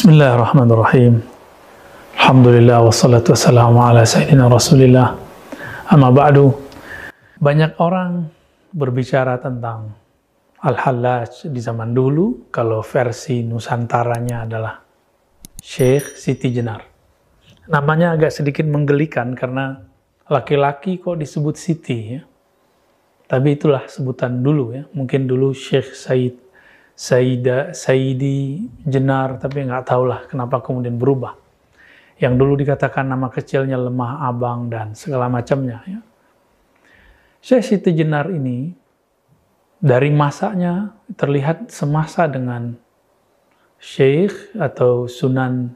Bismillahirrahmanirrahim. Alhamdulillah wassalatu wassalamu ala sayyidina Rasulillah. Amma ba'du. Banyak orang berbicara tentang Al-Hallaj di zaman dulu, kalau versi Nusantaranya adalah Syekh Siti Jenar. Namanya agak sedikit menggelikan karena laki-laki kok disebut Siti ya. Tapi itulah sebutan dulu ya. Mungkin dulu Syekh Saidi Jenar, tapi nggak tahulah kenapa kemudian berubah. Yang dulu dikatakan nama kecilnya Lemah Abang dan segala macamnya. Ya. Syekh Siti Jenar ini dari masanya terlihat semasa dengan Syekh atau Sunan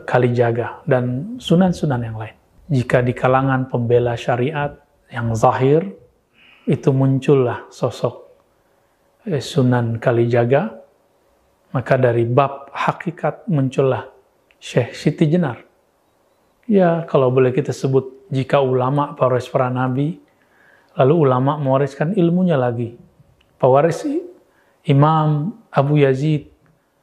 Kalijaga dan sunan-sunan yang lain. Jika di kalangan pembela syariat yang zahir, itu muncullah sosok Sunan Kalijaga, maka dari bab hakikat muncullah Syekh Siti Jenar. Ya, kalau boleh kita sebut, jika ulama pewaris para nabi, lalu ulama mewariskan ilmunya lagi. Pewaris Imam Abu Yazid,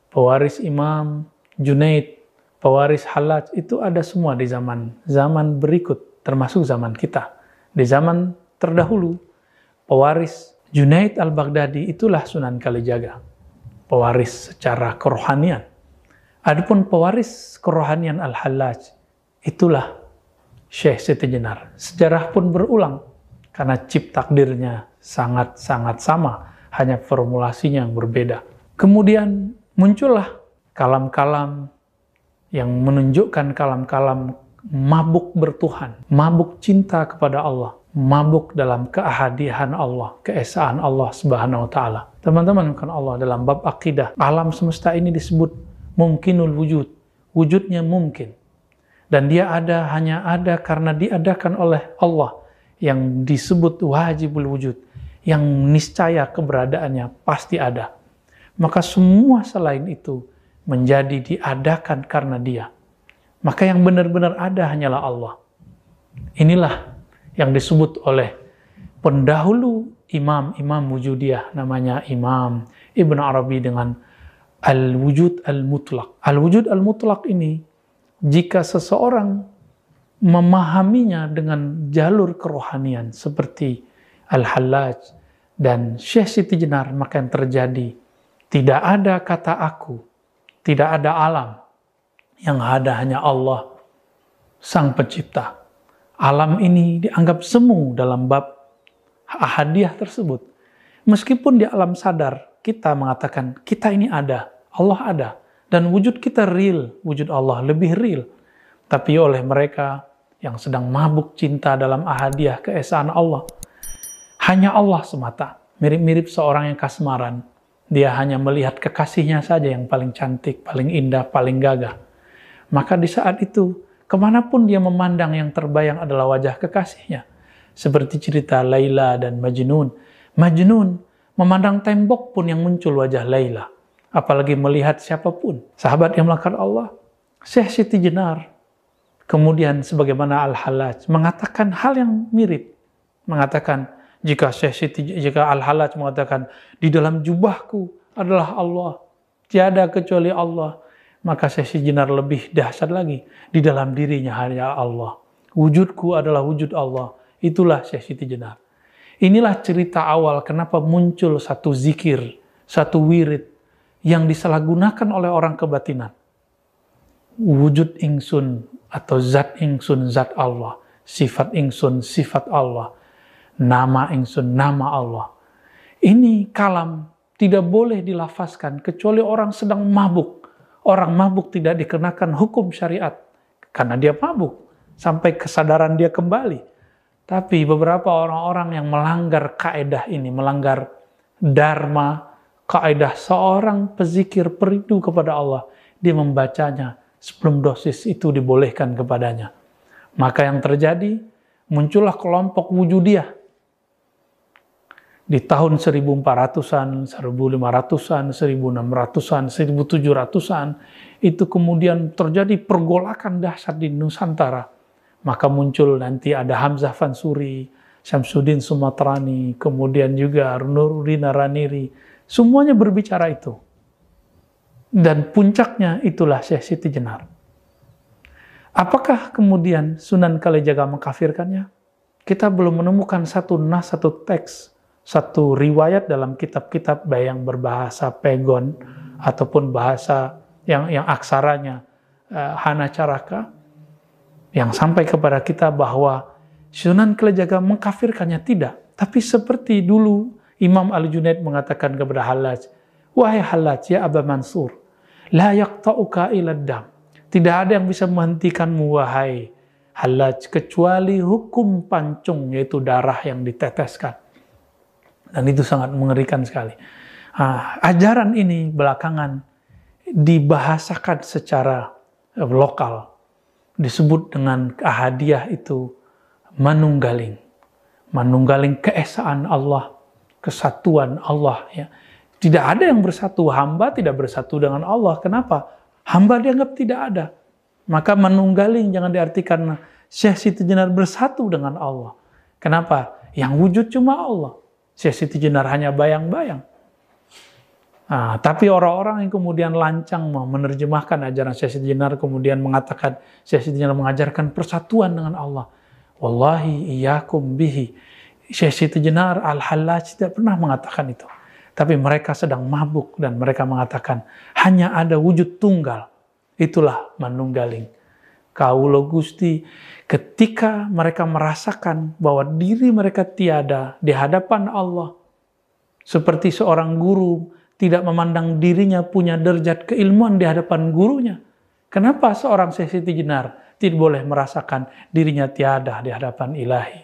pewaris Imam Junaid, pewaris Hallaj, itu ada semua di zaman berikut, termasuk zaman kita. Di zaman terdahulu, pewaris Junaid al-Baghdadi itulah Sunan Kalijaga, pewaris secara kerohanian. Adapun pewaris kerohanian Al-Hallaj, itulah Syekh Siti Jenar. Sejarah pun berulang, karena cip takdirnya sangat-sangat sama, hanya formulasinya yang berbeda. Kemudian muncullah kalam-kalam yang menunjukkan kalam-kalam mabuk bertuhan, mabuk cinta kepada Allah, mabuk dalam keahadian Allah, keesaan Allah Subhanahu wa taala. Teman-teman, kan Allah dalam bab akidah, alam semesta ini disebut mungkinul wujud. Wujudnya mungkin. Dan dia hanya ada karena diadakan oleh Allah, yang disebut wajibul wujud, yang niscaya keberadaannya pasti ada. Maka semua selain itu menjadi diadakan karena dia. Maka yang benar-benar ada hanyalah Allah. Inilah yang disebut oleh pendahulu imam wujudiyah, namanya Imam Ibn Arabi dengan Al-Wujud Al-Mutlaq. Al-Wujud Al-Mutlaq ini, jika seseorang memahaminya dengan jalur kerohanian seperti Al-Hallaj dan Syekh Siti Jenar, maka yang terjadi, tidak ada kata aku, tidak ada alam, yang ada hanya Allah, Sang Pencipta. Alam ini dianggap semu dalam bab ahadiyah tersebut. Meskipun di alam sadar kita mengatakan kita ini ada, Allah ada, dan wujud kita real, wujud Allah lebih real. Tapi oleh mereka yang sedang mabuk cinta dalam ahadiyah keesaan Allah, hanya Allah semata. Mirip-mirip seorang yang kasmaran. Dia hanya melihat kekasihnya saja yang paling cantik, paling indah, paling gagah. Maka di saat itu, kemanapun dia memandang, yang terbayang adalah wajah kekasihnya. Seperti cerita Laila dan Majnun. Majnun memandang tembok pun yang muncul wajah Laila. Apalagi melihat siapapun. Sahabat yang melakukan Allah, Syekh Siti Jenar, kemudian sebagaimana Al-Hallaj, mengatakan hal yang mirip. Mengatakan, jika Al-Hallaj mengatakan, di dalam jubahku adalah Allah, tiada kecuali Allah, maka Syekh Siti Jenar lebih dahsyat lagi. Di dalam dirinya hanya Allah. Wujudku adalah wujud Allah. Itulah Syekh Siti Jenar. Inilah cerita awal kenapa muncul satu zikir, satu wirid yang disalahgunakan oleh orang kebatinan. Wujud ingsun atau zat ingsun, zat Allah. Sifat ingsun, sifat Allah. Nama ingsun, nama Allah. Ini kalam tidak boleh dilafazkan kecuali orang sedang mabuk. Orang mabuk tidak dikenakan hukum syariat karena dia mabuk sampai kesadaran dia kembali. Tapi beberapa orang-orang yang melanggar kaedah ini, melanggar dharma, kaedah seorang pezikir perindu kepada Allah, dia membacanya sebelum dosis itu dibolehkan kepadanya. Maka yang terjadi, muncullah kelompok wujudiyah. Di tahun 1400-an, 1500-an, 1600-an, 1700-an, itu kemudian terjadi pergolakan dahsyat di Nusantara. Maka muncul nanti ada Hamzah Fansuri, Syamsuddin Sumatrani, kemudian juga Nuruddin Araniri. Semuanya berbicara itu. Dan puncaknya itulah Syekh Siti Jenar. Apakah kemudian Sunan Kalijaga mengkafirkannya? Kita belum menemukan satu nas, satu teks, satu riwayat dalam kitab-kitab baik yang berbahasa Pegon ataupun bahasa yang aksaranya Hanacaraka yang sampai kepada kita bahwa Sunan Kalijaga mengkafirkannya. Tidak. Tapi seperti dulu Imam Al-Junaid mengatakan kepada Hallaj, wahai Hallaj, ya Aba Mansur, la yaqta'uka ila dam. Tidak ada yang bisa menghentikanmu, wahai Hallaj, kecuali hukum pancung, yaitu darah yang diteteskan. Dan itu sangat mengerikan sekali. Ajaran ini belakangan dibahasakan secara lokal. Disebut dengan Ahadiyah itu manunggaling. Manunggaling keesaan Allah, kesatuan Allah. Ya. Tidak ada yang bersatu, hamba tidak bersatu dengan Allah. Kenapa? Hamba dianggap tidak ada. Maka manunggaling jangan diartikan Syekh Siti Jenar bersatu dengan Allah. Kenapa? Yang wujud cuma Allah. Syekh Siti Jenar hanya bayang-bayang. Tapi orang-orang yang kemudian lancang menerjemahkan ajaran Syekh Siti Jenar, kemudian mengatakan Syekh Siti Jenar mengajarkan persatuan dengan Allah. Wallahi iyyakum bihi. Syekh Siti Jenar Al-Hallaj tidak pernah mengatakan itu. Tapi mereka sedang mabuk dan mereka mengatakan hanya ada wujud tunggal. Itulah manunggaling. Kaulo Gusti, ketika mereka merasakan bahwa diri mereka tiada di hadapan Allah, seperti seorang guru tidak memandang dirinya punya derajat keilmuan di hadapan gurunya. Kenapa seorang Syekh Siti Jenar tidak boleh merasakan dirinya tiada di hadapan ilahi?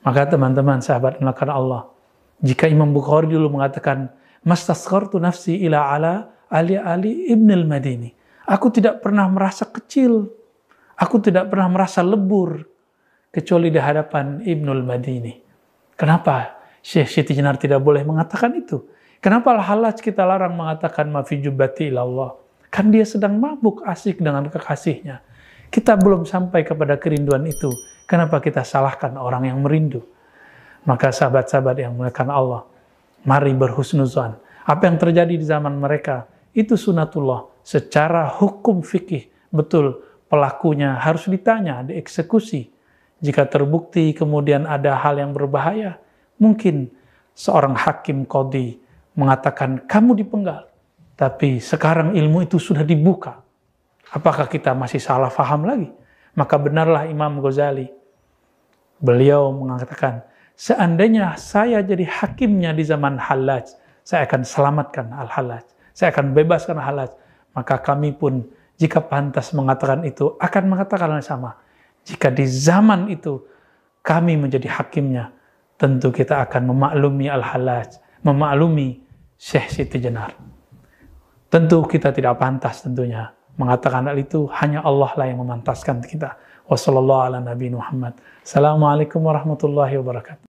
Maka teman-teman sahabat melakukan Allah, jika Imam Bukhari dulu mengatakan, mastasghartu nafsi ila ala Ali ibn al-Madini. Aku tidak pernah merasa kecil. Aku tidak pernah merasa lebur. Kecuali di hadapan Ibnul Madini. Kenapa Syekh Siti Jenar tidak boleh mengatakan itu? Kenapa Al-Hallaj kita larang mengatakan mafi jubbati ilallah? Kan dia sedang mabuk asik dengan kekasihnya. Kita belum sampai kepada kerinduan itu. Kenapa kita salahkan orang yang merindu? Maka sahabat-sahabat yang memuliakan Allah, mari berhusnuzan. Apa yang terjadi di zaman mereka, itu sunatullah. Secara hukum fikih, betul, pelakunya harus ditanya, dieksekusi. Jika terbukti kemudian ada hal yang berbahaya, mungkin seorang hakim qadhi mengatakan, kamu dipenggal. Tapi sekarang ilmu itu sudah dibuka. Apakah kita masih salah faham lagi? Maka benarlah Imam Ghazali. Beliau mengatakan, seandainya saya jadi hakimnya di zaman Hallaj, saya akan selamatkan Al-Hallaj. Saya akan bebaskan Al-Hallaj. Maka kami pun, jika pantas mengatakan itu, akan mengatakan yang sama. Jika di zaman itu, kami menjadi hakimnya, tentu kita akan memaklumi Al-Hallaj, memaklumi Syekh Siti Jenar. Tentu kita tidak pantas tentunya mengatakan hal itu, hanya Allah lah yang memantaskan kita. Wassalamualaikum warahmatullahi wabarakatuh.